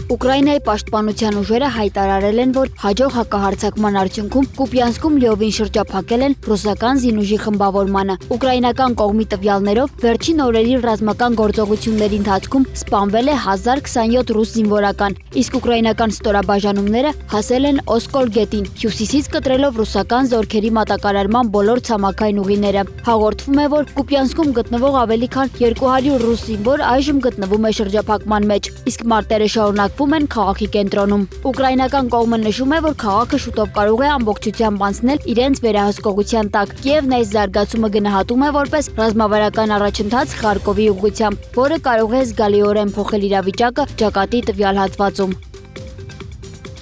Ուկրաինայի պաշտպանության ուժերը հայտարարել են, որ հաջող հակահարձակման արդյունքում Կուպյանսկում լիովին շրջափակել են ռուսական զինուժի խմբավորմանը։ Ուկրաինական կողմի տվյալներով վերջին օրերի ռազմական գործողությունների ընթացքում սպանվել է 1027 ռուս զինվորական, իսկ ուկրաինական ստորաբաժանումները հասել են Օսկոլ գետին, հյուսիսից կտրելով ռուսական զորքերի մատակարարման բոլոր ցամաքային ուղիները։ Հաղորդվում է, որ Կուպյանսկում գտնվող ավելի քան 200 ռուս զինվոր այժմ գտնվում է շրջափակման մեջ, իսկ մարտերը շարունակվում են քաղաքի կենտրոնում։ Ուկրաինական կողմը նշում է, որ քաղաքը շուտով կարող է ամբողջությամբ անցնել իրենց վերահսկողության տակ։ Կիևն այս զարգացումը գնահատում է որպես ռազմավարական առաջընթաց Խարկովի ուղղությամբ, որը կարող է զգալիորեն փոխել իրավիճակը ճակատի տվյալ հատվածում։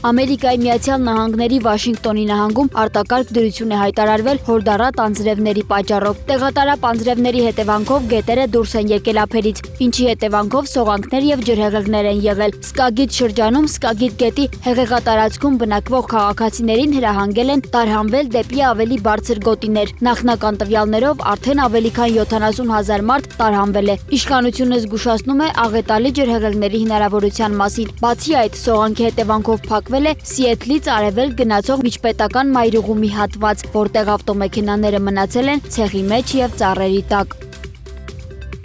Ամերիկայի Միացյալ Նահանգների Վաշինգտոնի նահանգում արտակարգ դրություն է հայտարարվել հորդառատ անձրևների պատճառով։ Տեղատարապ անձրևների հետևանքով գետերը դուրս են եկել ափերից, ինչի հետևանքով սողանքներ եւ ջրհեղեղներ են եղել։ Սկագիտ շրջանում Սկագիտ գետի հեղեղատարածքում բնակվող քաղաքացիներին հրահանգել են տարհանվել դեպի ավելի բարձր գոտիներ։ Նախնական տվյալներով արդեն ավելի քան 70,000 մարդ տարհանվել է։ Իշխանությունը զգուշացնում է աղետալի ջրհեղեղների հնարավորության մասին։ Բացի այդ, սողանքի հետևանքով փակվել է Սիեթլից արևելք գնացող միջպետական մայրուղումի հատված, որտեղ ավտոմեքենաները մնացել են ցեղի մեջ եւ ծառերի տակ։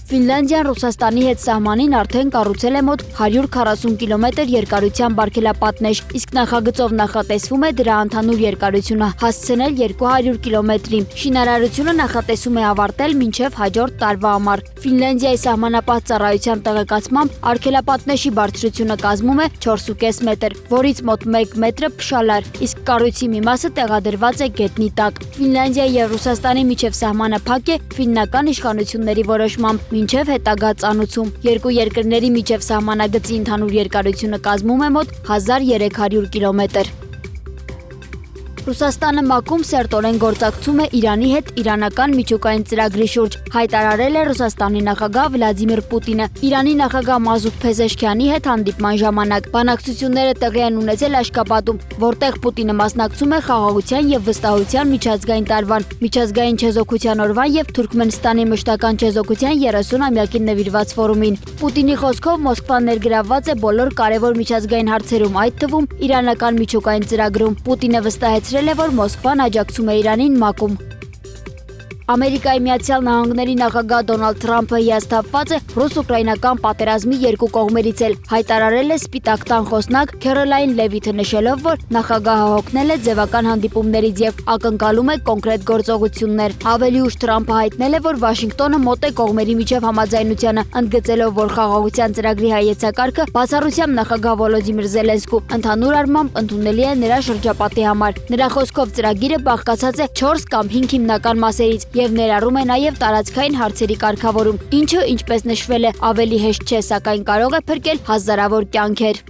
Ֆինլանդիան Ռուսաստանի հետ սահմանին արդեն կառուցել է մոտ 140 կիլոմետր երկարությամբ արգելապատնեշ, իսկ նախագծով նախատեսվում է դրա ընդհանուր երկարությունը հասցնել 200 կիլոմետրի։ Շինարարությունը նախատեսում է ավարտել մինչև հաջորդ տարվա ամառ։ Ֆինլանդիայի սահմանապահ ծառայության տեղեկացմամբ արգելապատնեշի բարձրությունը կազմում է 4,5 մետր, որից մոտ 1 մետրը փշալար, իսկ կառույցի մի մասը տեղադրված է գետնի տակ։ Ֆինլանդիայի եւ Ռուսաստանի միջև սահմանը փակ է ֆիննական իշխանությունների որոշմամբ մինչև հետագա ծանուցում։ Երկու երկրների միջև սահմանագծի ընդհանուր երկարությունը կազմում է մոտ 1300 կիլոմետր։ Ռուսաստանը ՄԱԿ-ում սերտորեն գործակցում է Իրանի հետ իրանական միջուկային ծրագրի շուրջ, հայտարարել է Ռուսաստանի նախագահ Վլադիմիր Պուտինը Իրանի նախագահ Մազուդ Փեզեշքյանի հետ հանդիպման ժամանակ։ Բանակցությունները տեղի են ունեցել Աշկաբադում, որտեղ Պուտինը մասնակցում է Խաղաղության եւ վստահության միջազգային տարվան, միջազգային չեզոքության օրվան եւ Թուրքմենստանի մշտական չեզոքության 30-ամյակին նվիրված ֆորումին։ Պուտինի խոսքով Մոսկվան ներգրավված է բոլոր կարևոր միջազգային հարցերում, այդ թվում իրանական միջուկային ծրագրում։ Պուտինը վստահեցրել է, որ Մոսկվան աջակցում է Իրանին ՄԱԿ-ում։ Ամերիկայի Միացյալ Նահանգների նախագահ Դոնալդ Թրամփը հիասթափված է ռուս-ուկրաինական պատերազմի երկու կողմերից էլ, հայտարարել է Սպիտակ տան խոսնակ Քերոլայն Լևիթը, նշելով, որ նախագահը հոգնել է ձևական հանդիպումներից եւ ակնկալում է կոնկրետ գործողություններ։ Ավելի ուշ Թրամփը հայտնել է, որ Վաշինգտոնը մոտ է կողմերի միջև համաձայնությանը, ընդգծելով, որ խաղաղության ծրագրի հայեցակարգը բացառությամբ նախագահ Վոլոդիմիր Զելենսկու ընդհանուր առմամբ ընդունելի է նրա շրջապատի համար։ Նրա խոսքով ծրագիրը բաղկացած է 4 կամ 5 հիմնական մասերից եւ ներառում է նաեւ տարածքային հարցերի կարգավորում, ինչը, ինչպես նշվել է, ավելի հեշտ չէ, սակայն կարող է փրկել հազարավոր կյանքեր։